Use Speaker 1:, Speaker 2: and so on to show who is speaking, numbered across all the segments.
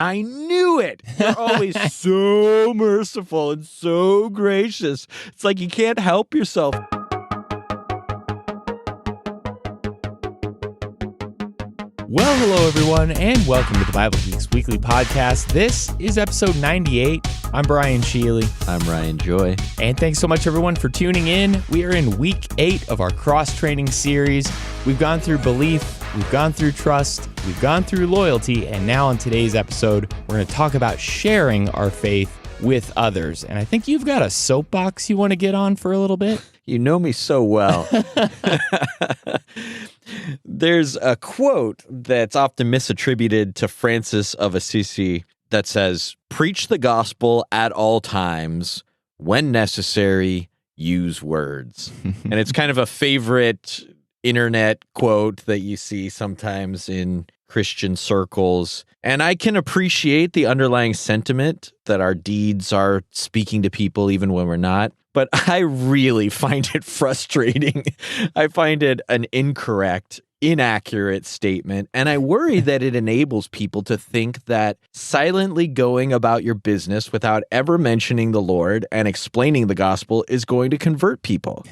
Speaker 1: I knew it. You're always so merciful and so gracious. It's like you can't help yourself.
Speaker 2: Well, hello, everyone, and welcome to the Bible Geeks Weekly Podcast. This is episode 98. I'm Brian Shealy.
Speaker 1: I'm Ryan Joy.
Speaker 2: And thanks so much, everyone, for tuning in. We are in week 8 of our cross-training series. We've gone through belief, we've gone through trust, we've gone through loyalty, and now on today's episode, we're going to talk about sharing our faith with others. And I think you've got a soapbox you want to get on for a little bit.
Speaker 1: You know me so well. There's a quote that's often misattributed to Francis of Assisi that says, "Preach the gospel at all times. When necessary, use words." And it's kind of a favorite internet quote that you see sometimes in Christian circles. And I can appreciate the underlying sentiment that our deeds are speaking to people even when we're not. But I really find it frustrating. I find it an incorrect, inaccurate statement. And I worry that it enables people to think that silently going about your business without ever mentioning the Lord and explaining the gospel is going to convert people.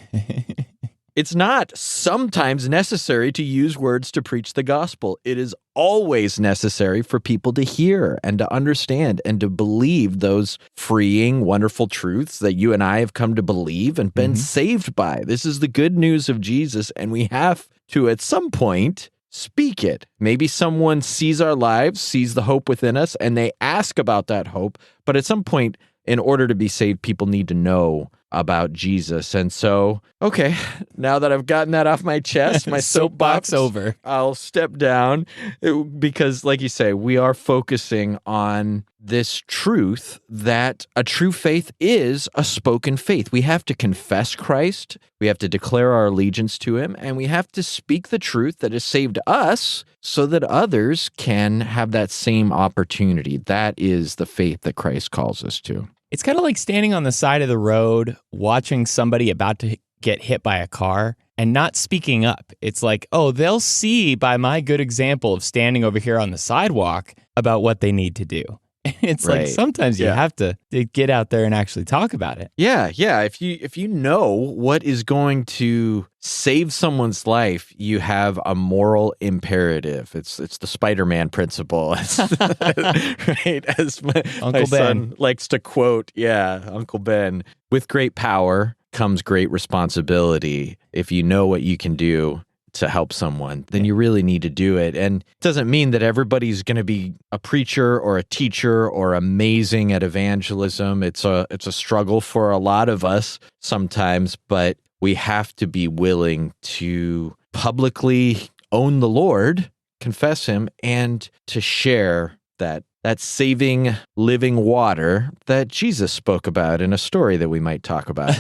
Speaker 1: It's not sometimes necessary to use words to preach the gospel. It is always necessary for people to hear and to understand and to believe those freeing, wonderful truths that you and I have come to believe and been saved by. This is the good news of Jesus, and we have to, at some point, speak it. Maybe someone sees our lives, sees the hope within us, and they ask about that hope. But at some point, in order to be saved, people need to know about Jesus. And so, okay, now that I've gotten that off my chest, my soapbox
Speaker 2: over,
Speaker 1: I'll step down because, like you say, we are focusing on this truth that a true faith is a spoken faith. We have to confess Christ, we have to declare our allegiance to him, and we have to speak the truth that has saved us so that others can have that same opportunity. That is the faith that Christ calls us to.
Speaker 2: It's kind of like standing on the side of the road, watching somebody about to get hit by a car and not speaking up. It's like, oh, they'll see by my good example of standing over here on the sidewalk about what they need to do. It's
Speaker 1: right.
Speaker 2: like sometimes you have to get out there and actually talk about it.
Speaker 1: Yeah. If you know what is going to save someone's life, you have a moral imperative. It's the Spider-Man principle, right? As my son likes to quote, Uncle Ben. With great power comes great responsibility. If you know what you can do to help someone, then you really need to do it. And it doesn't mean that everybody's going to be a preacher or a teacher or amazing at evangelism. It's a struggle for a lot of us sometimes, but we have to be willing to publicly own the Lord, confess him, and to share that saving living water that Jesus spoke about in a story that we might talk about.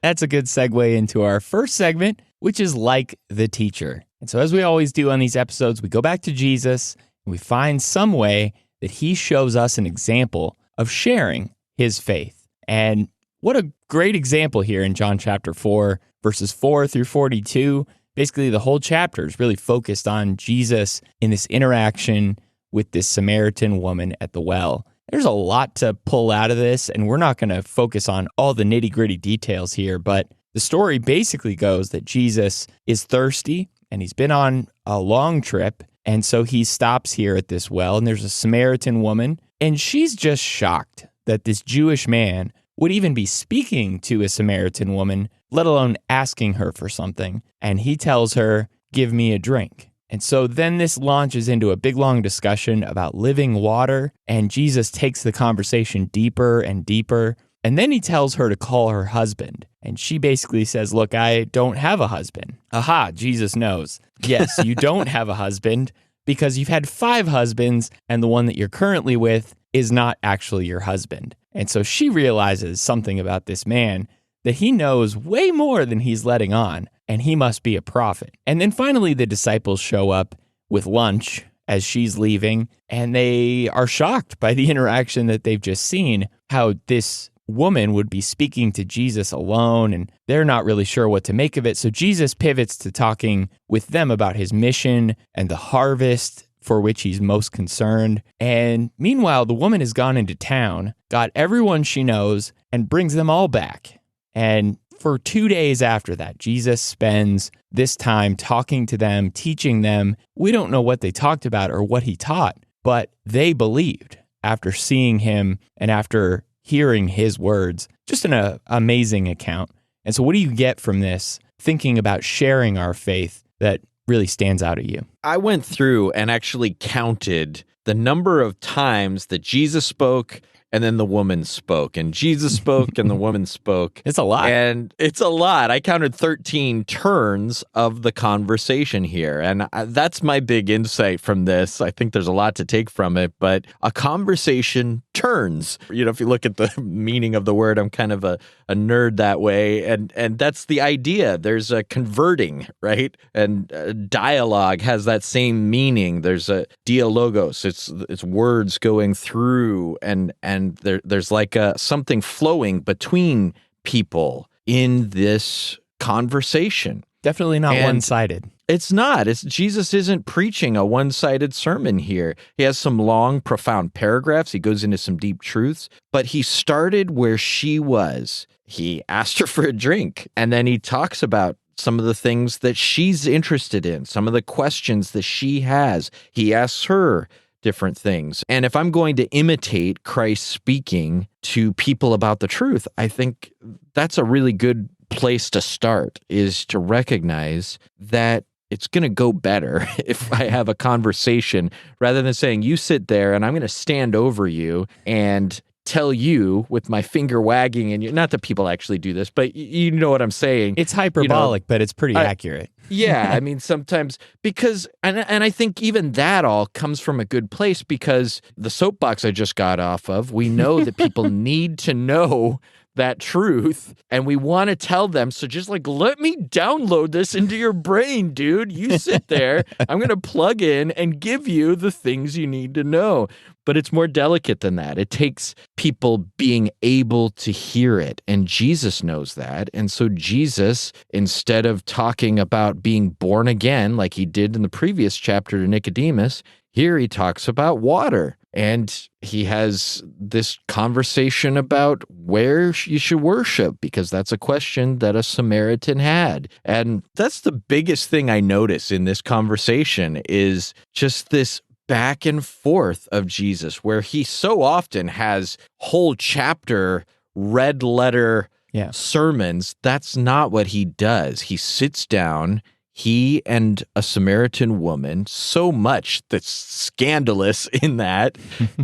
Speaker 2: That's a good segue into our first segment, which is Like the Teacher. And so as we always do on these episodes, we go back to Jesus and we find some way that he shows us an example of sharing his faith. And what a great example here in John chapter 4, verses 4 through 42. Basically, the whole chapter is really focused on Jesus in this interaction with this Samaritan woman at the well. There's a lot to pull out of this, and we're not going to focus on all the nitty-gritty details here, but the story basically goes that Jesus is thirsty, and he's been on a long trip, and so he stops here at this well, and there's a Samaritan woman, and she's just shocked that this Jewish man would even be speaking to a Samaritan woman, let alone asking her for something, and he tells her, "Give me a drink." And so then this launches into a big, long discussion about living water, and Jesus takes the conversation deeper and deeper, and then he tells her to call her husband. And she basically says, "Look, I don't have a husband." Aha, Jesus knows. Yes, you don't have a husband because you've had 5 husbands, and the one that you're currently with is not actually your husband. And so she realizes something about this man, that he knows way more than he's letting on, and he must be a prophet. And then finally, the disciples show up with lunch as she's leaving, and they are shocked by the interaction that they've just seen, how this woman would be speaking to Jesus alone, and they're not really sure what to make of it. So Jesus pivots to talking with them about his mission and the harvest for which he's most concerned. And meanwhile, the woman has gone into town, got everyone she knows, and brings them all back. And for 2 days after that, Jesus spends this time talking to them, teaching them. We don't know what they talked about or what he taught, but they believed after seeing him and after hearing his words. Just an amazing account. And so what do you get from this, thinking about sharing our faith, that really stands out at you?
Speaker 1: I went through and actually counted the number of times that Jesus spoke and then the woman spoke, and Jesus spoke and the woman spoke.
Speaker 2: It's a lot.
Speaker 1: And it's a lot. I counted 13 turns of the conversation here. And that's my big insight from this. I think there's a lot to take from it, but a conversation turns. You know, if you look at the meaning of the word, I'm kind of a nerd that way. And that's the idea. There's a converting, right? And dialogue has that same meaning. There's a dialogos. It's words going through, and there's like something flowing between people in this conversation.
Speaker 2: Definitely not one-sided.
Speaker 1: It's not. Jesus isn't preaching a one-sided sermon here. He has some long, profound paragraphs. He goes into some deep truths, but he started where she was. He asked her for a drink, and then he talks about some of the things that she's interested in, some of the questions that she has. He asks her different things. And if I'm going to imitate Christ speaking to people about the truth, I think that's a really good place to start, is to recognize that it's going to go better if I have a conversation rather than saying, you sit there and I'm going to stand over you and tell you with my finger wagging, and not that people actually do this, but you know what I'm saying.
Speaker 2: It's hyperbolic, but it's pretty accurate.
Speaker 1: Yeah, I mean, sometimes because, and I think even that all comes from a good place, because the soapbox I just got off of, we know that people need to know that truth, and we want to tell them. So just like, let me download this into your brain, dude. You sit there. I'm going to plug in and give you the things you need to know. But it's more delicate than that. It takes people being able to hear it. And Jesus knows that. And so Jesus, instead of talking about being born again, like he did in the previous chapter to Nicodemus, here he talks about water. And he has this conversation about where you should worship, because that's a question that a Samaritan had. And that's the biggest thing I notice in this conversation, is just this back and forth of Jesus, where he so often has whole chapter red letter sermons. That's not what he does. He sits down, he and a Samaritan woman, so much that's scandalous in that,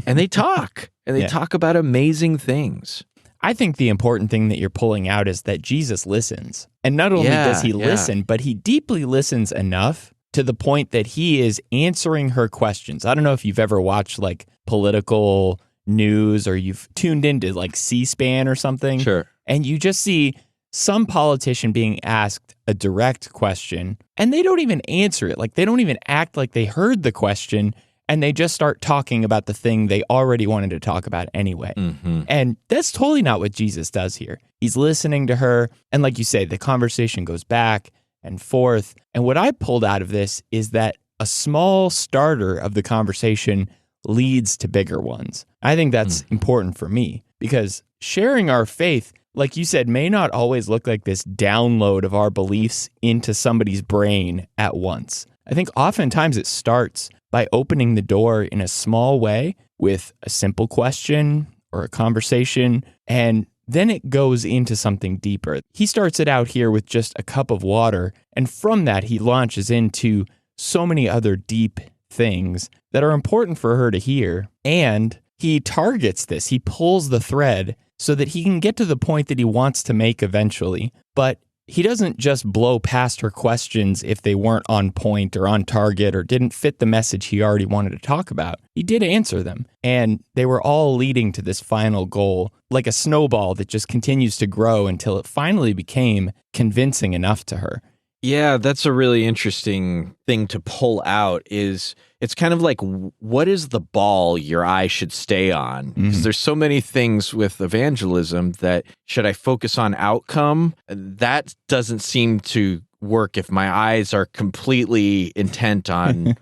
Speaker 1: and they talk, and they talk about amazing things.
Speaker 2: I think the important thing that you're pulling out is that Jesus listens. And not only does he listen, but he deeply listens enough to the point that he is answering her questions. I don't know if you've ever watched like political news, or you've tuned into like C-SPAN or something.
Speaker 1: Sure.
Speaker 2: And you just see some politician being asked a direct question, and they don't even answer it. Like, they don't even act like they heard the question, and they just start talking about the thing they already wanted to talk about anyway. Mm-hmm. And that's totally not what Jesus does here. He's listening to her, and like you say, the conversation goes back and forth. And what I pulled out of this is that a small starter of the conversation leads to bigger ones. I think that's important for me, because sharing our faith, like you said, may not always look like this download of our beliefs into somebody's brain at once. I think oftentimes it starts by opening the door in a small way with a simple question or a conversation, and then it goes into something deeper. He starts it out here with just a cup of water, and from that he launches into so many other deep things that are important for her to hear. And he targets this. He pulls the thread so that he can get to the point that he wants to make eventually. But he doesn't just blow past her questions if they weren't on point or on target or didn't fit the message he already wanted to talk about. He did answer them, and they were all leading to this final goal, like a snowball that just continues to grow until it finally became convincing enough to her.
Speaker 1: Yeah, that's a really interesting thing to pull out. Is it's kind of like, what is the ball your eye should stay on? Because there's so many things with evangelism that, should I focus on outcome? That doesn't seem to work if my eyes are completely intent on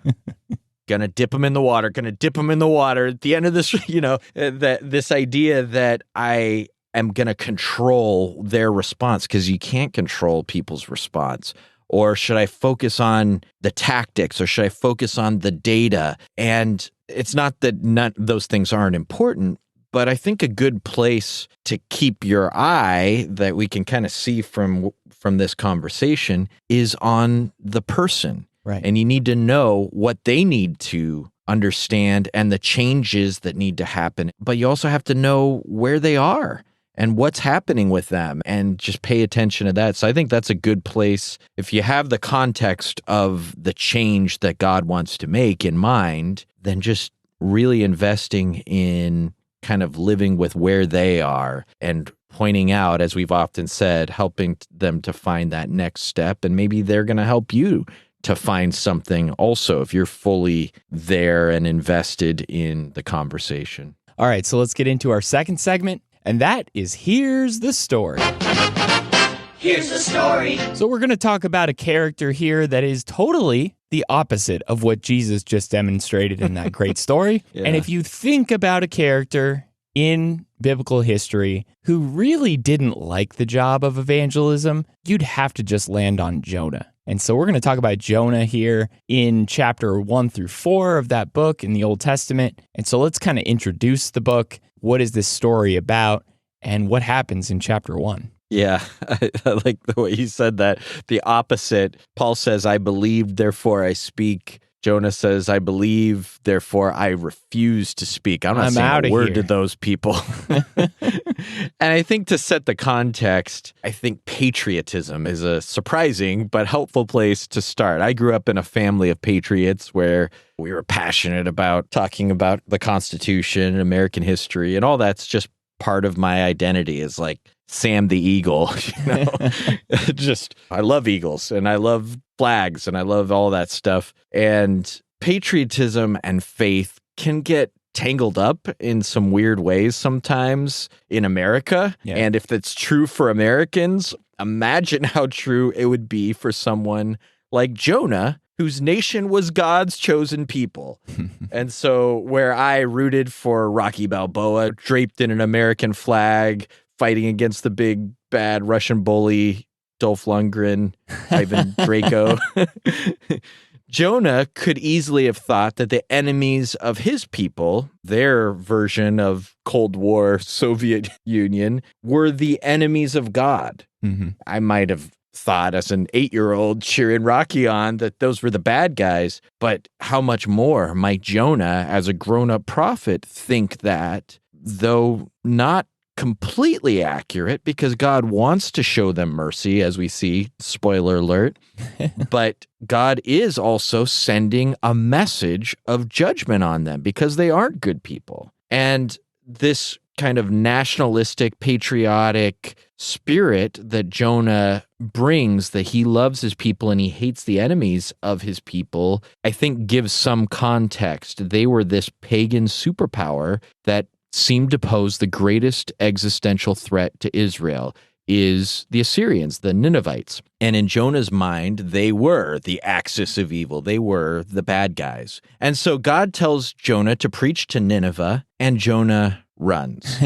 Speaker 1: gonna dip them in the water, gonna dip them in the water. At the end of this, this idea that I am gonna control their response, because you can't control people's response. Or should I focus on the tactics, or should I focus on the data? And it's not that those things aren't important, but I think a good place to keep your eye that we can kind of see from this conversation is on the person.
Speaker 2: Right.
Speaker 1: And you need to know what they need to understand and the changes that need to happen. But you also have to know where they are and what's happening with them, and just pay attention to that. So I think that's a good place. If you have the context of the change that God wants to make in mind, then just really investing in kind of living with where they are and pointing out, as we've often said, helping them to find that next step. And maybe they're going to help you to find something also if you're fully there and invested in the conversation.
Speaker 2: All right, so let's get into our second segment. And that is Here's the Story.
Speaker 3: Here's the story.
Speaker 2: So we're going to talk about a character here that is totally the opposite of what Jesus just demonstrated in that great story.
Speaker 1: Yeah.
Speaker 2: And if you think about a character in biblical history who really didn't like the job of evangelism, you'd have to just land on Jonah. And so we're going to talk about Jonah here in chapter 1 through 4 of that book in the Old Testament. And so let's kind of introduce the book. What is this story about, and what happens in chapter 1?
Speaker 1: Yeah, I like the way you said that. The opposite. Paul says, I believe, therefore I speak. Jonah says, I believe, therefore I refuse to speak. I'm not saying a word to those people. And I think to set the context, I think patriotism is a surprising but helpful place to start. I grew up in a family of patriots where we were passionate about talking about the Constitution, American history, and all that's just part of my identity is like Sam the Eagle, just, I love eagles and I love flags and I love all that stuff. And patriotism and faith can get tangled up in some weird ways sometimes in America. Yeah. And if that's true for Americans, imagine how true it would be for someone like Jonah, whose nation was God's chosen people. And so where I rooted for Rocky Balboa, draped in an American flag, fighting against the big, bad Russian bully, Dolph Lundgren, Ivan Draco, Jonah could easily have thought that the enemies of his people, their version of Cold War Soviet Union, were the enemies of God. Mm-hmm. I might have thought as an 8-year-old cheering Rocky on that those were the bad guys, but how much more might Jonah, as a grown-up prophet, think that, though not completely accurate, because God wants to show them mercy, as we see, spoiler alert, but God is also sending a message of judgment on them because they aren't good people. And this kind of nationalistic, patriotic spirit that Jonah brings, that he loves his people and he hates the enemies of his people, I think gives some context. They were this pagan superpower that seemed to pose the greatest existential threat to Israel is the Assyrians, the Ninevites. And in Jonah's mind, they were the axis of evil. They were the bad guys. And so God tells Jonah to preach to Nineveh, and Jonah runs.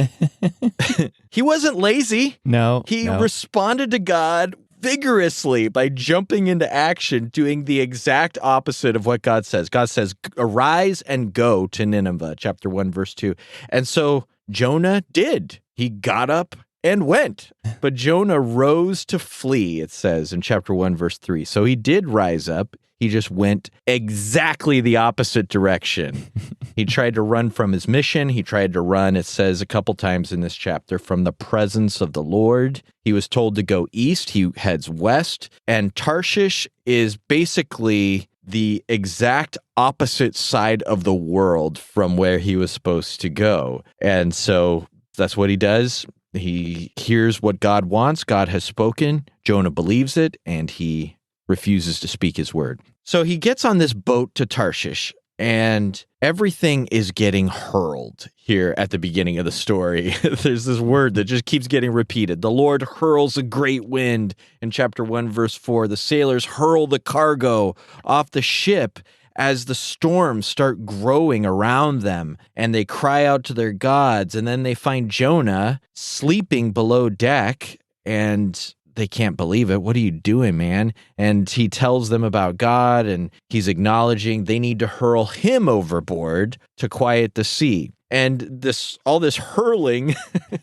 Speaker 1: He wasn't lazy.
Speaker 2: No.
Speaker 1: He responded to God vigorously by jumping into action, doing the exact opposite of what God says. God says, arise and go to Nineveh, chapter 1, verse 2. And so Jonah did. He got up and went. But Jonah rose to flee, it says in chapter 1, verse 3. So he did rise up. He just went exactly the opposite direction. He tried to run from his mission. He tried to run, it says a couple times in this chapter, from the presence of the Lord. He was told to go east. He heads west. And Tarshish is basically the exact opposite side of the world from where he was supposed to go. And so that's what he does. He hears what God wants. God has spoken. Jonah believes it, and he refuses to speak his word. So he gets on this boat to Tarshish, and everything is getting hurled here at the beginning of the story. There's this word that just keeps getting repeated. The Lord hurls a great wind in chapter 1, verse 4. The sailors hurl the cargo off the ship as the storms start growing around them and they cry out to their gods. And then they find Jonah sleeping below deck and they can't believe it. What are you doing, man? And he tells them about God and he's acknowledging they need to hurl him overboard to quiet the sea. And all this hurling,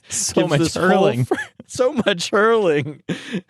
Speaker 2: so much hurling.
Speaker 1: So much hurling.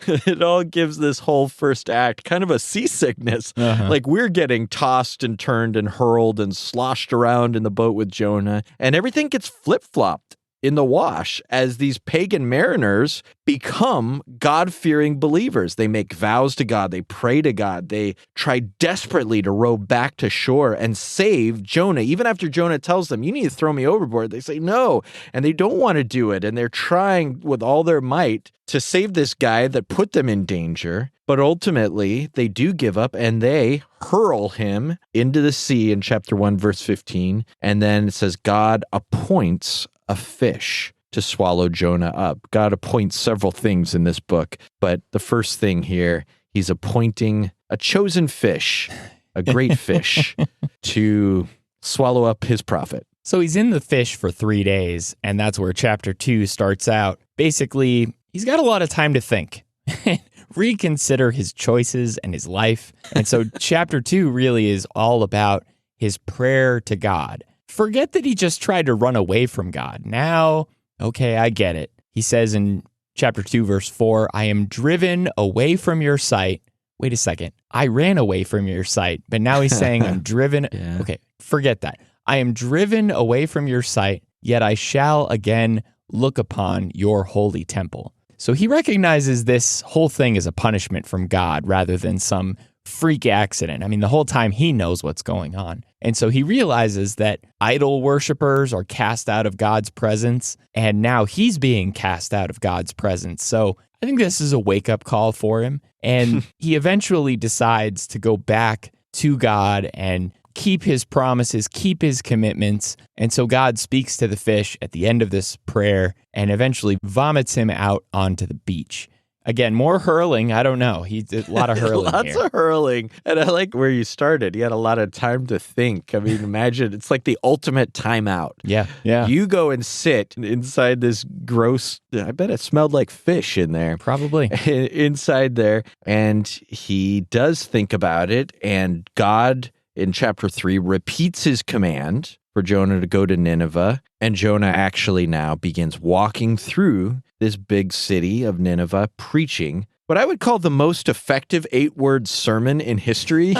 Speaker 1: It all gives this whole first act kind of a seasickness. Like we're getting tossed and turned and hurled and sloshed around in the boat with Jonah. And everything gets flip-flopped in the wash as these pagan mariners become God-fearing believers. They make vows to God. They pray to God. They try desperately to row back to shore and save Jonah. Even after Jonah tells them, you need to throw me overboard, they say no, and they don't want to do it. And they're trying with all their might to save this guy that put them in danger. But ultimately, they do give up and they hurl him into the sea in chapter 1, verse 15. And then it says, God appoints a fish to swallow Jonah up. God appoints several things in this book, but the first thing here, he's appointing a chosen fish, a great fish, to swallow up his prophet.
Speaker 2: So he's in the fish for 3 days, and that's where chapter 2 starts out. Basically, he's got a lot of time to think, reconsider his choices and his life. And so chapter 2 really is all about his prayer to God. Forget that he just tried to run away from God. Now, okay, I get it. He says in chapter 2, verse 4, I am driven away from your sight. Wait a second. I ran away from your sight. But now he's saying I'm driven.
Speaker 1: Yeah.
Speaker 2: Okay, forget that. I am driven away from your sight, yet I shall again look upon your holy temple. So he recognizes this whole thing as a punishment from God rather than some freak accident. I mean, the whole time he knows what's going on. And so he realizes that idol worshipers are cast out of God's presence, and now he's being cast out of God's presence. So I think this is a wake-up call for him. And he eventually decides to go back to God and keep his promises, keep his commitments. And so God speaks to the fish at the end of this prayer and eventually vomits him out onto the beach. Again, more hurling. I don't know. He did a lot of hurling
Speaker 1: Lots
Speaker 2: here.
Speaker 1: of hurling. And I like where you started. You had a lot of time to think. I mean, imagine it's like the ultimate timeout.
Speaker 2: Yeah.
Speaker 1: You go and sit inside this gross, I bet it smelled like fish in there.
Speaker 2: Probably.
Speaker 1: Inside there. And he does think about it. And God, in chapter 3, repeats his command for Jonah to go to Nineveh. And Jonah actually now begins walking through this big city of Nineveh, preaching what I would call the most effective 8-word sermon in history.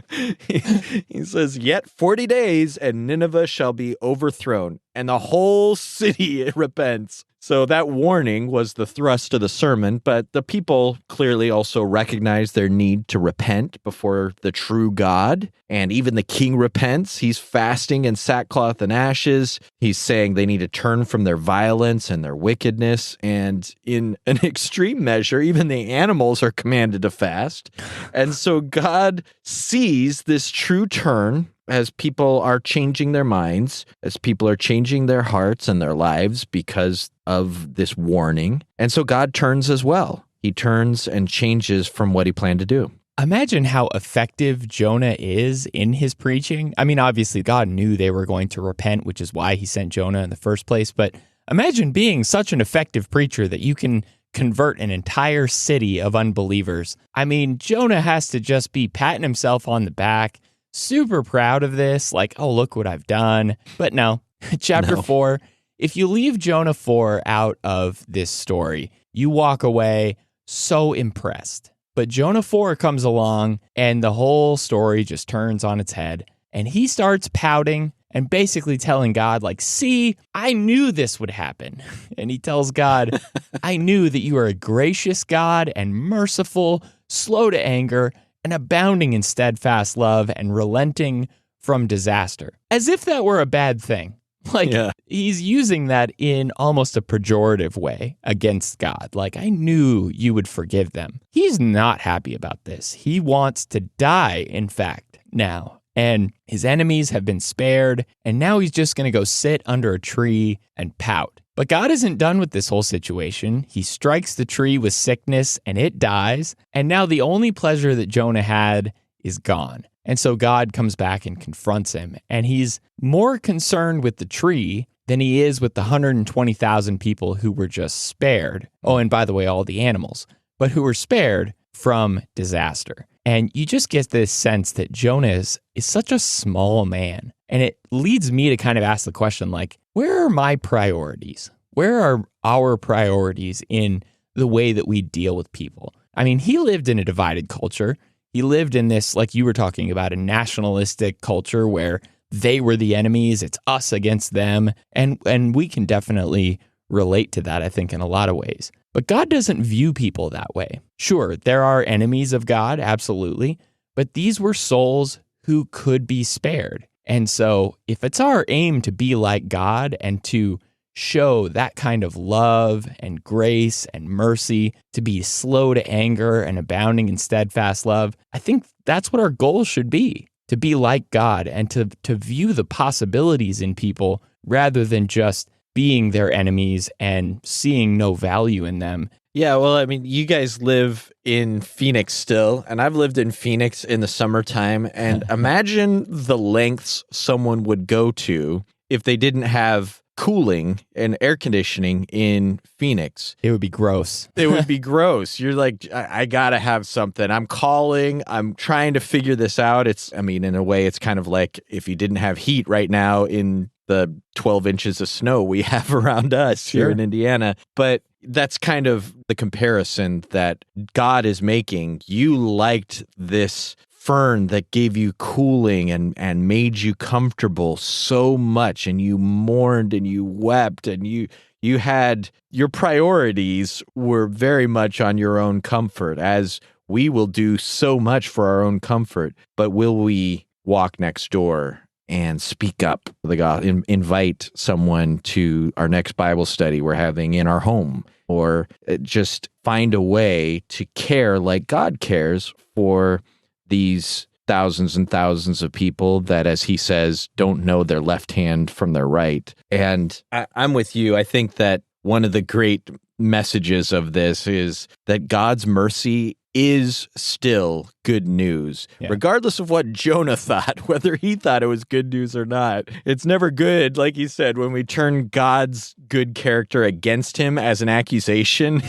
Speaker 1: He says, yet 40 days and Nineveh shall be overthrown, and the whole city repents. So that warning was the thrust of the sermon, but the people clearly also recognize their need to repent before the true God. And even the king repents. He's fasting in sackcloth and ashes. He's saying they need to turn from their violence and their wickedness. And in an extreme measure, even the animals are commanded to fast. And so God sees this true turn as people are changing their minds, as people are changing their hearts and their lives because of this warning. And so God turns as well. He turns and changes from what he planned to do.
Speaker 2: Imagine how effective Jonah is in his preaching. I mean, obviously, God knew they were going to repent, which is why he sent Jonah in the first place. But imagine being such an effective preacher that you can convert an entire city of unbelievers. I mean, Jonah has to just be patting himself on the back, super proud of this, like, oh, look what I've done. But no, chapter 4, if you leave Jonah 4 out of this story, you walk away so impressed. But Jonah 4 comes along and the whole story just turns on its head. And he starts pouting and basically telling God, like, see, I knew this would happen. And he tells God, I knew that you are a gracious God and merciful, slow to anger, and abounding in steadfast love and relenting from disaster. As if that were a bad thing. Like, he's using that in almost a pejorative way against God. Like, I knew you would forgive them. He's not happy about this. He wants to die, in fact, now. And his enemies have been spared, and now he's just going to go sit under a tree and pout. But God isn't done with this whole situation. He strikes the tree with sickness, and it dies. And now the only pleasure that Jonah had is gone. And so God comes back and confronts him. And he's more concerned with the tree than he is with the 120,000 people who were just spared. Oh, and by the way, all the animals, but who were spared from disaster. And you just get this sense that Jonah is such a small man. And it leads me to kind of ask the question, like, where are my priorities? Where are our priorities in the way that we deal with people? I mean, he lived in a divided culture. He lived in this, like you were talking about, a nationalistic culture where they were the enemies. It's us against them. And we can definitely relate to that, I think, in a lot of ways. But God doesn't view people that way. Sure, there are enemies of God, absolutely. But these were souls who could be spared. And so if it's our aim to be like God and to show that kind of love and grace and mercy, to be slow to anger and abounding in steadfast love, I think that's what our goal should be, to be like God and to view the possibilities in people rather than just being their enemies and seeing no value in them.
Speaker 1: Yeah, well, I mean, you guys live in Phoenix still, and I've lived in Phoenix in the summertime, and imagine the lengths someone would go to if they didn't have cooling and air conditioning in Phoenix.
Speaker 2: It would be gross.
Speaker 1: It would be gross. You're like, I gotta have something. I'm calling. I'm trying to figure this out. In a way, it's kind of like if you didn't have heat right now in the 12 inches of snow we have around us here in Indiana. But that's kind of the comparison that God is making. You liked this fern that gave you cooling and made you comfortable so much, and you mourned and you wept, and you had your priorities were very much on your own comfort, as we will do so much for our own comfort. But will we walk next door and speak up the God, invite someone to our next Bible study we're having in our home, or just find a way to care like God cares for these thousands and thousands of people that, as he says, don't know their left hand from their right. And I'm with you. I think that one of the great messages of this is that God's mercy is still good news, regardless of what Jonah thought, whether he thought it was good news or not. It's never good, like you said, when we turn God's good character against him as an accusation.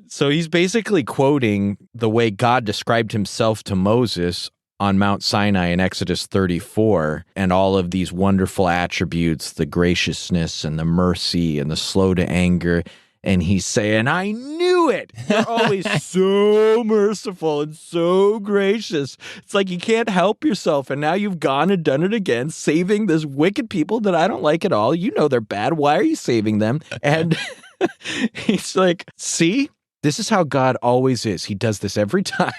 Speaker 1: So he's basically quoting the way God described himself to Moses on Mount Sinai in Exodus 34, and all of these wonderful attributes, the graciousness and the mercy and the slow to anger. And he's saying, I knew it. You're always so merciful and so gracious. It's like you can't help yourself. And now you've gone and done it again, saving this wicked people that I don't like at all. You know they're bad. Why are you saving them? And he's like, see, this is how God always is. He does this every time.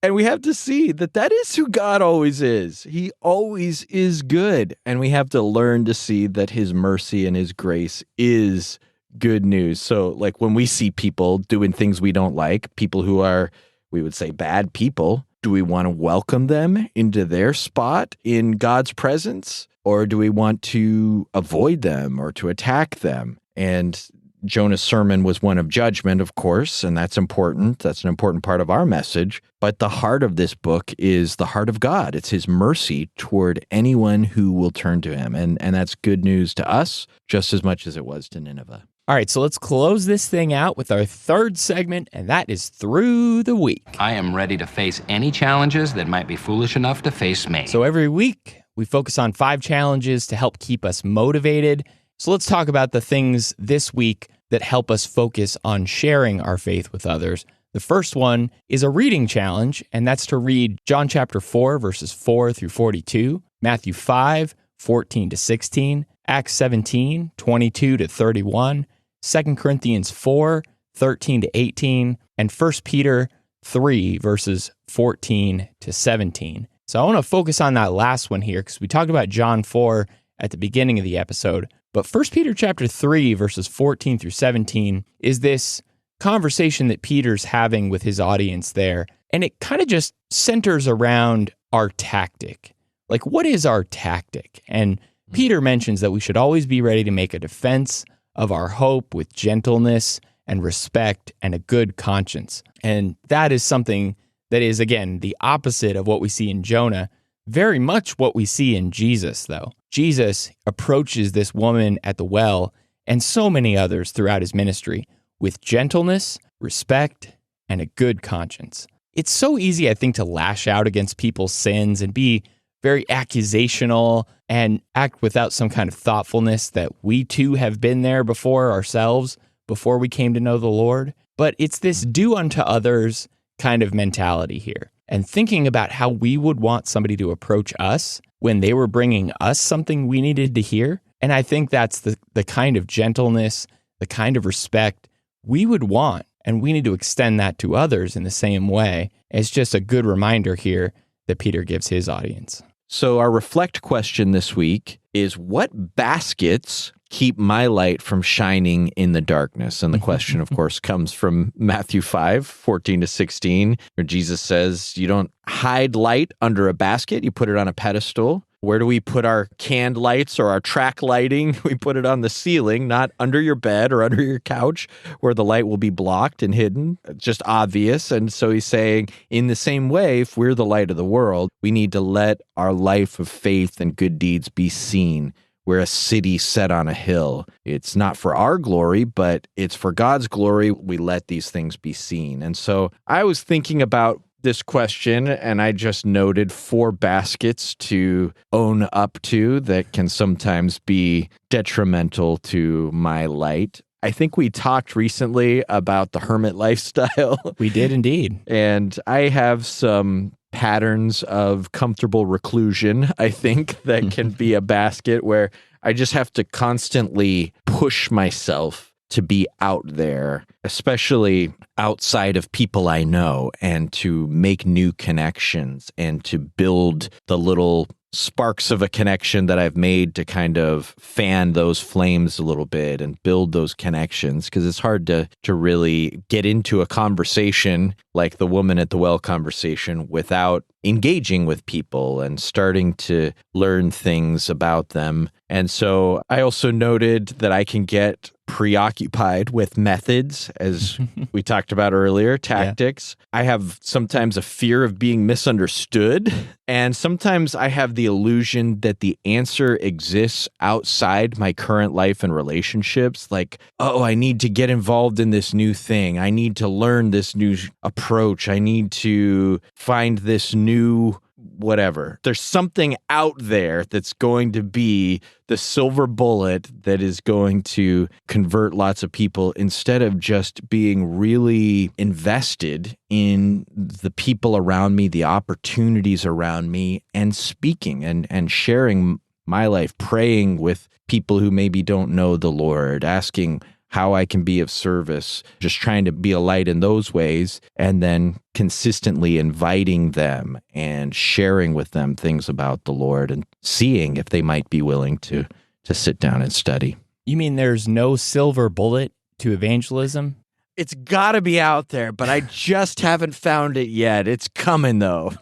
Speaker 1: And we have to see that is who God always is. He always is good. And we have to learn to see that his mercy and his grace is good news. So like when we see people doing things we don't like, people who are, we would say, bad people, do we want to welcome them into their spot in God's presence? Or do we want to avoid them or to attack them? And Jonah's sermon was one of judgment, of course, and that's important. That's an important part of our message. But the heart of this book is the heart of God. It's his mercy toward anyone who will turn to him. And that's good news to us just as much as it was to Nineveh.
Speaker 2: All right, so let's close this thing out with our third segment, and that is Through the Week.
Speaker 4: I am ready to face any challenges that might be foolish enough to face me.
Speaker 2: So every week, we focus on 5 challenges to help keep us motivated. So let's talk about the things this week that help us focus on sharing our faith with others. The first one is a reading challenge, and that's to read John chapter 4, verses 4 through 42, Matthew 5, 14 to 16, Acts 17, 22 to 31, 2 Corinthians 4, 13 to 18, and 1 Peter 3, verses 14 to 17. So I want to focus on that last one here because we talked about John 4 at the beginning of the episode. But 1 Peter chapter 3, verses 14 through 17 is this conversation that Peter's having with his audience there. And it kind of just centers around our tactic. Like, what is our tactic? And Peter mentions that we should always be ready to make a defense of our hope with gentleness and respect and a good conscience. And that is something That is, again, the opposite of what we see in Jonah. Very much what we see in Jesus, though. Jesus approaches this woman at the well and so many others throughout his ministry with gentleness, respect, and a good conscience. It's so easy, I think, to lash out against people's sins and be very accusational and act without some kind of thoughtfulness that we too have been there before ourselves, before we came to know the Lord. But it's this do unto others kind of mentality here. And thinking about how we would want somebody to approach us when they were bringing us something we needed to hear. And I think that's the kind of gentleness, the kind of respect we would want. And we need to extend that to others in the same way. It's just a good reminder here that Peter gives his audience.
Speaker 1: So our reflect question this week is, what baskets keep my light from shining in the darkness? And the question, of course, comes from Matthew 5:14-16, where Jesus says, you don't hide light under a basket, you put it on a pedestal. Where do we put our canned lights or our track lighting? We put it on the ceiling, not under your bed or under your couch, where the light will be blocked and hidden. Just obvious. And so he's saying, in the same way, if we're the light of the world, we need to let our life of faith and good deeds be seen. We're a city set on a hill. It's not for our glory, but it's for God's glory. We let these things be seen. And so I was thinking about this question, and I just noted 4 baskets to own up to that can sometimes be detrimental to my light. I think we talked recently about the hermit lifestyle.
Speaker 2: We did indeed.
Speaker 1: And I have some patterns of comfortable reclusion, I think, that can be a basket where I just have to constantly push myself to be out there, especially outside of people I know, and to make new connections and to build the little sparks of a connection that I've made to kind of fan those flames a little bit and build those connections, because it's hard to really get into a conversation like the woman at the well conversation without engaging with people and starting to learn things about them. And so I also noted that I can get preoccupied with methods, as we talked about earlier, tactics. Yeah. I have sometimes a fear of being misunderstood, and sometimes I have the illusion that the answer exists outside my current life and relationships. Like, oh, I need to get involved in this new thing. I need to learn this new approach. I need to find this new whatever. There's something out there that's going to be the silver bullet that is going to convert lots of people, instead of just being really invested in the people around me, the opportunities around me, and speaking and sharing my life, praying with people who maybe don't know the Lord, asking how I can be of service, just trying to be a light in those ways, and then consistently inviting them and sharing with them things about the Lord and seeing if they might be willing to sit down and study.
Speaker 2: You mean there's no silver bullet to evangelism?
Speaker 1: It's got to be out there, but I just haven't found it yet. It's coming, though.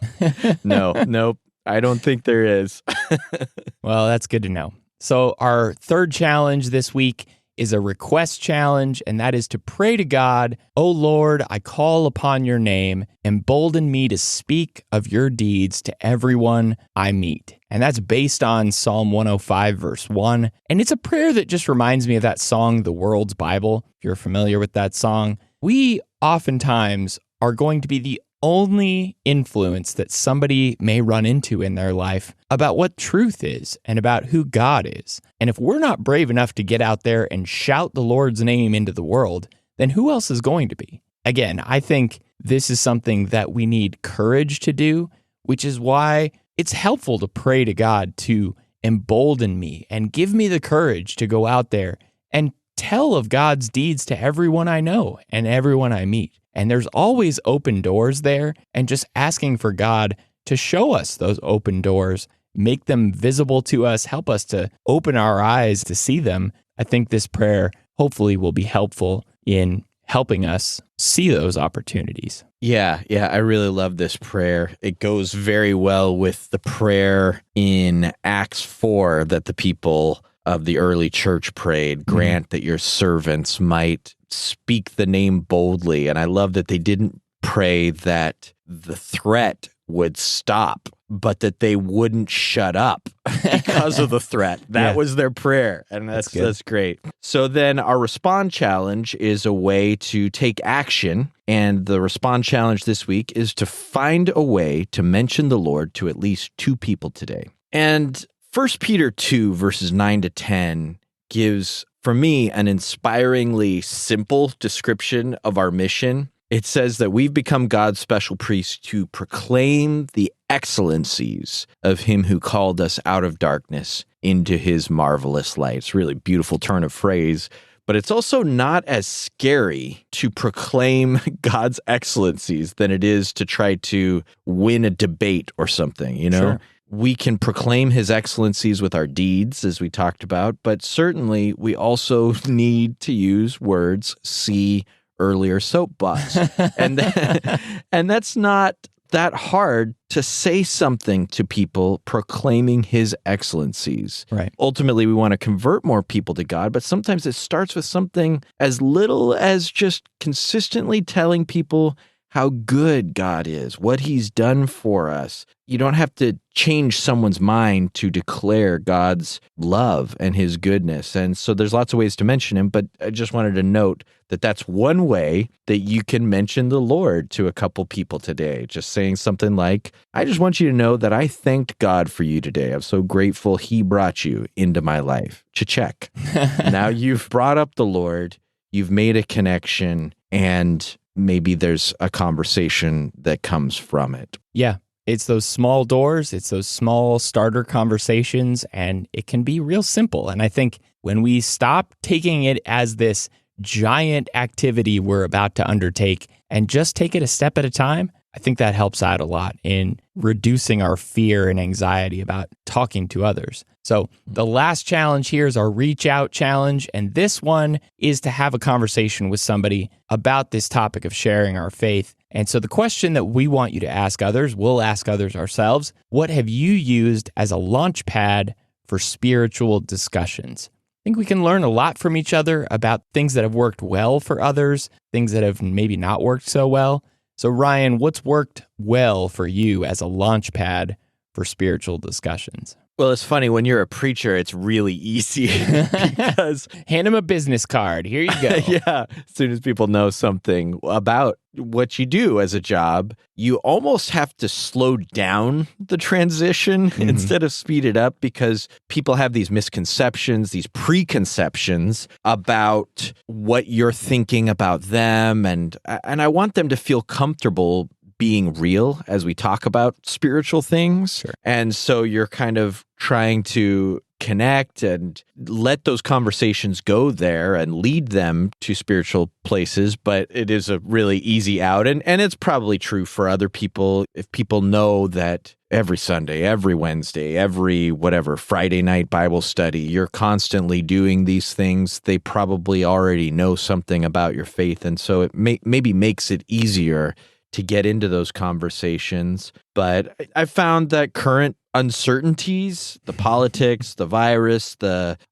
Speaker 1: Nope, I don't think there is.
Speaker 2: Well, that's good to know. So our third challenge this week is a request challenge, and that is to pray to God, "O Lord, I call upon your name, embolden me to speak of your deeds to everyone I meet." And that's based on Psalm 105, verse 1. And it's a prayer that just reminds me of that song, The World's Bible. If you're familiar with that song, we oftentimes are going to be the only influence that somebody may run into in their life about what truth is and about who God is. And if we're not brave enough to get out there and shout the Lord's name into the world, then who else is going to be? Again, I think this is something that we need courage to do, which is why it's helpful to pray to God to embolden me and give me the courage to go out there and tell of God's deeds to everyone I know and everyone I meet. And there's always open doors there, and just asking for God to show us those open doors, make them visible to us, help us to open our eyes to see them. I think this prayer hopefully will be helpful in helping us see those opportunities.
Speaker 1: Yeah, I really love this prayer. It goes very well with the prayer in Acts 4 that the people of the early church prayed, "Grant that your servants might speak the name boldly." And I love that they didn't pray that the threat would stop, but that they wouldn't shut up because of the threat. That was their prayer. And that's great. So then our respond challenge is a way to take action. And the respond challenge this week is to find a way to mention the Lord to at least 2 people today. And 1 Peter 2, verses 9 to 10 gives, for me, an inspiringly simple description of our mission. It says that we've become God's special priests to proclaim the excellencies of him who called us out of darkness into his marvelous light. It's a really beautiful turn of phrase, but it's also not as scary to proclaim God's excellencies than it is to try to win a debate or something, you know? Sure. We can proclaim his excellencies with our deeds, as we talked about, but certainly we also need to use words, see earlier soapbox. and that's not that hard to say something to people proclaiming his excellencies.
Speaker 2: Right.
Speaker 1: Ultimately, we want to convert more people to God, but sometimes it starts with something as little as just consistently telling people how good God is, what he's done for us. You don't have to change someone's mind to declare God's love and his goodness. And so there's lots of ways to mention him, but I just wanted to note that that's one way that you can mention the Lord to a couple people today. Just saying something like, I just want you to know that I thanked God for you today. I'm so grateful he brought you into my life. Check. Now you've brought up the Lord, you've made a connection, and maybe there's a conversation that comes from it.
Speaker 2: Yeah. It's those small doors, it's those small starter conversations, and it can be real simple. And I think when we stop taking it as this giant activity we're about to undertake and just take it a step at a time, I think that helps out a lot in reducing our fear and anxiety about talking to others. So the last challenge here is our reach out challenge. And this one is to have a conversation with somebody about this topic of sharing our faith. And so the question that we want you to ask others, we'll ask others ourselves, what have you used as a launch pad for spiritual discussions? I think we can learn a lot from each other about things that have worked well for others, things that have maybe not worked so well. So Ryan, what's worked well for you as a launch pad for spiritual discussions?
Speaker 1: Well, it's funny, when you're a preacher, it's really easy because
Speaker 2: hand him a business card. Here you go.
Speaker 1: Yeah. As soon as people know something about what you do as a job, you almost have to slow down the transition instead of speed it up, because people have these misconceptions, these preconceptions about what you're thinking about them. And I want them to feel comfortable being real as we talk about spiritual things.
Speaker 2: Sure.
Speaker 1: And so you're kind of trying to connect and let those conversations go there and lead them to spiritual places, but it is a really easy out. And it's probably true for other people. If people know that every Sunday, every Wednesday, every whatever, Friday night Bible study, you're constantly doing these things, they probably already know something about your faith. And so it maybe makes it easier to get into those conversations. But I found that current uncertainties, the politics, the virus,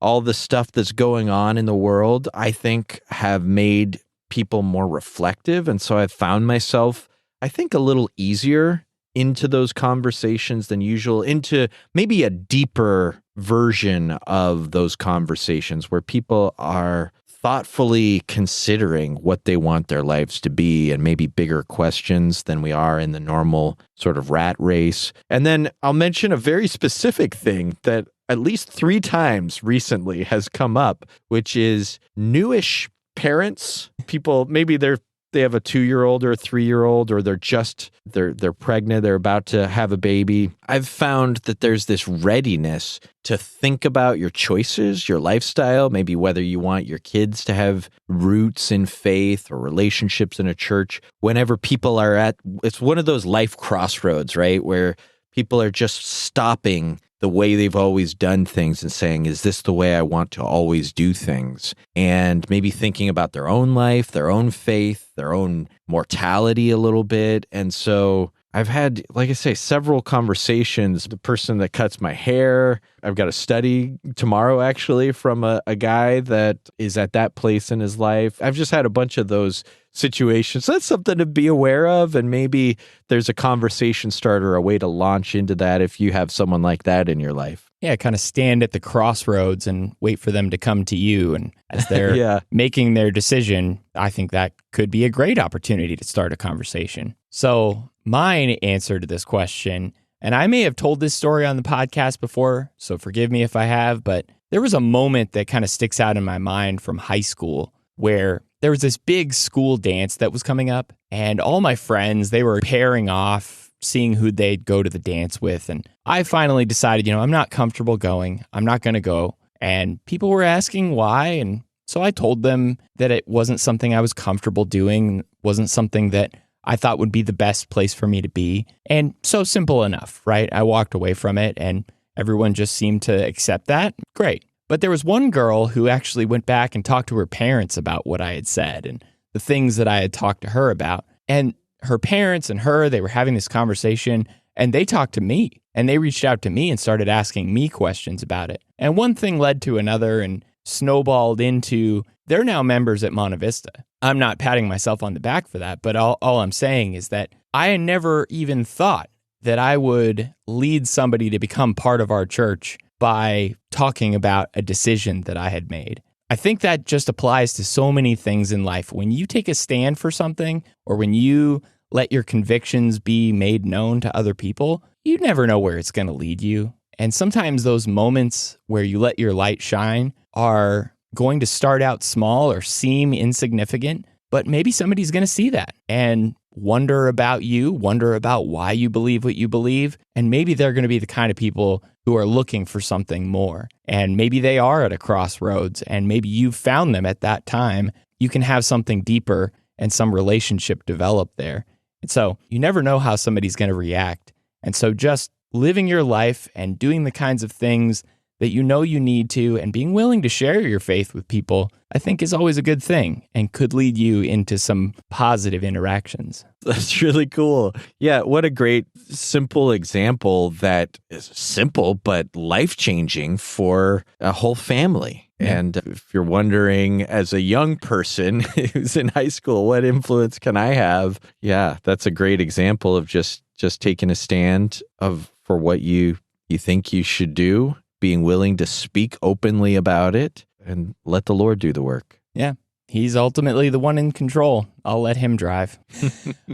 Speaker 1: all the stuff that's going on in the world, I think have made people more reflective. And so I've found myself, I think, a little easier into those conversations than usual, into maybe a deeper version of those conversations where people are thoughtfully considering what they want their lives to be, and maybe bigger questions than we are in the normal sort of rat race. And then I'll mention a very specific thing that at least 3 times recently has come up, which is newish parents. People, maybe they have a 2-year-old or a 3-year-old, or they're pregnant, they're about to have a baby. I've found that there's this readiness to think about your choices, your lifestyle, maybe whether you want your kids to have roots in faith or relationships in a church. Whenever people are it's one of those life crossroads, right? Where people are just stopping the way they've always done things and saying, is this the way I want to always do things? And maybe thinking about their own life, their own faith, their own mortality a little bit. And so I've had, like I say, several conversations. The person that cuts my hair, I've got a study tomorrow actually from a guy that is at that place in his life. I've just had a bunch of those situations. So that's something to be aware of. And maybe there's a conversation starter, a way to launch into that if you have someone like that in your life.
Speaker 2: Yeah, kind of stand at the crossroads and wait for them to come to you. And as they're making their decision, I think that could be a great opportunity to start a conversation. So my answer to this question, and I may have told this story on the podcast before, so forgive me if I have, but there was a moment that kind of sticks out in my mind from high school where there was this big school dance that was coming up, and all my friends, they were pairing off, seeing who they'd go to the dance with. And I finally decided, I'm not comfortable going. I'm not going to go. And people were asking why. And so I told them that it wasn't something I was comfortable doing, wasn't something that I thought would be the best place for me to be. And so simple enough, right? I walked away from it and everyone just seemed to accept that. Great. But there was one girl who actually went back and talked to her parents about what I had said and the things that I had talked to her about. And her parents and her, they were having this conversation and they talked to me and they reached out to me and started asking me questions about it. And one thing led to another and snowballed into, they're now members at Monte Vista. I'm not patting myself on the back for that, but all I'm saying is that I had never even thought that I would lead somebody to become part of our church by talking about a decision that I had made. I think that just applies to so many things in life. When you take a stand for something or when you let your convictions be made known to other people, you never know where it's going to lead you. And sometimes those moments where you let your light shine are going to start out small or seem insignificant, but maybe somebody's going to see that and wonder about you, wonder about why you believe what you believe, and maybe they're going to be the kind of people who are looking for something more. And maybe they are at a crossroads, and maybe you've found them at that time. You can have something deeper and some relationship develop there. And so you never know how somebody's going to react. And so just living your life and doing the kinds of things that you know you need to and being willing to share your faith with people, I think is always a good thing and could lead you into some positive interactions.
Speaker 1: That's really cool. Yeah, what a great, simple example that is simple but life-changing for a whole family. Yeah. And if you're wondering, as a young person who's in high school, what influence can I have? Yeah, that's a great example of just taking a stand for what you think you should do, being willing to speak openly about it, and let the Lord do the work.
Speaker 2: Yeah, he's ultimately the one in control. I'll let him drive.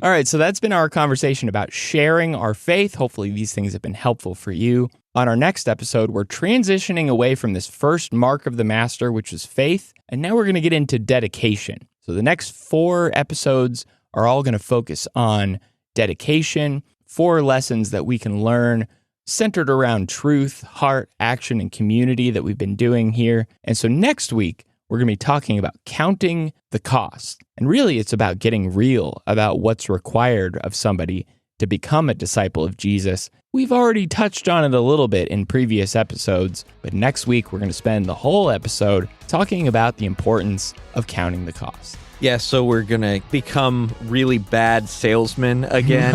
Speaker 2: All right, so that's been our conversation about sharing our faith. Hopefully these things have been helpful for you. On our next episode, we're transitioning away from this first mark of the master, which is faith, and now we're going to get into dedication. So the next 4 episodes are all going to focus on dedication, 4 lessons that we can learn centered around truth, heart, action, and community that we've been doing here. And so next week, we're going to be talking about counting the cost. And really, it's about getting real about what's required of somebody to become a disciple of Jesus. We've already touched on it a little bit in previous episodes, but next week, we're going to spend the whole episode talking about the importance of counting the cost.
Speaker 1: Yeah, so we're going to become really bad salesmen again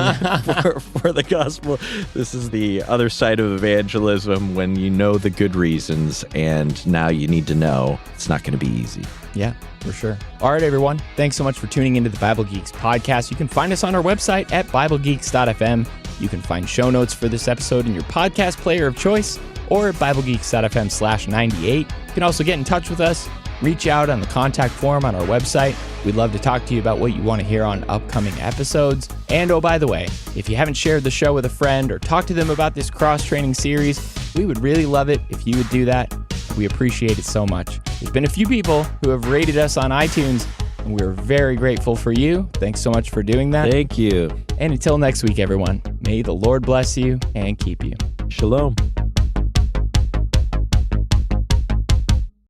Speaker 1: for the gospel. This is the other side of evangelism, when you know the good reasons and now you need to know it's not going to be easy.
Speaker 2: Yeah, for sure. All right, everyone. Thanks so much for tuning into the Bible Geeks podcast. You can find us on our website at BibleGeeks.fm. You can find show notes for this episode in your podcast player of choice or at BibleGeeks.fm/98. You can also get in touch with us. Reach out on the contact form on our website. We'd love to talk to you about what you want to hear on upcoming episodes. And oh, by the way, if you haven't shared the show with a friend or talked to them about this cross-training series, we would really love it if you would do that. We appreciate it so much. There's been a few people who have rated us on iTunes, and we're very grateful for you. Thanks so much for doing that.
Speaker 1: Thank you.
Speaker 2: And until next week, everyone, may the Lord bless you and keep you.
Speaker 1: Shalom.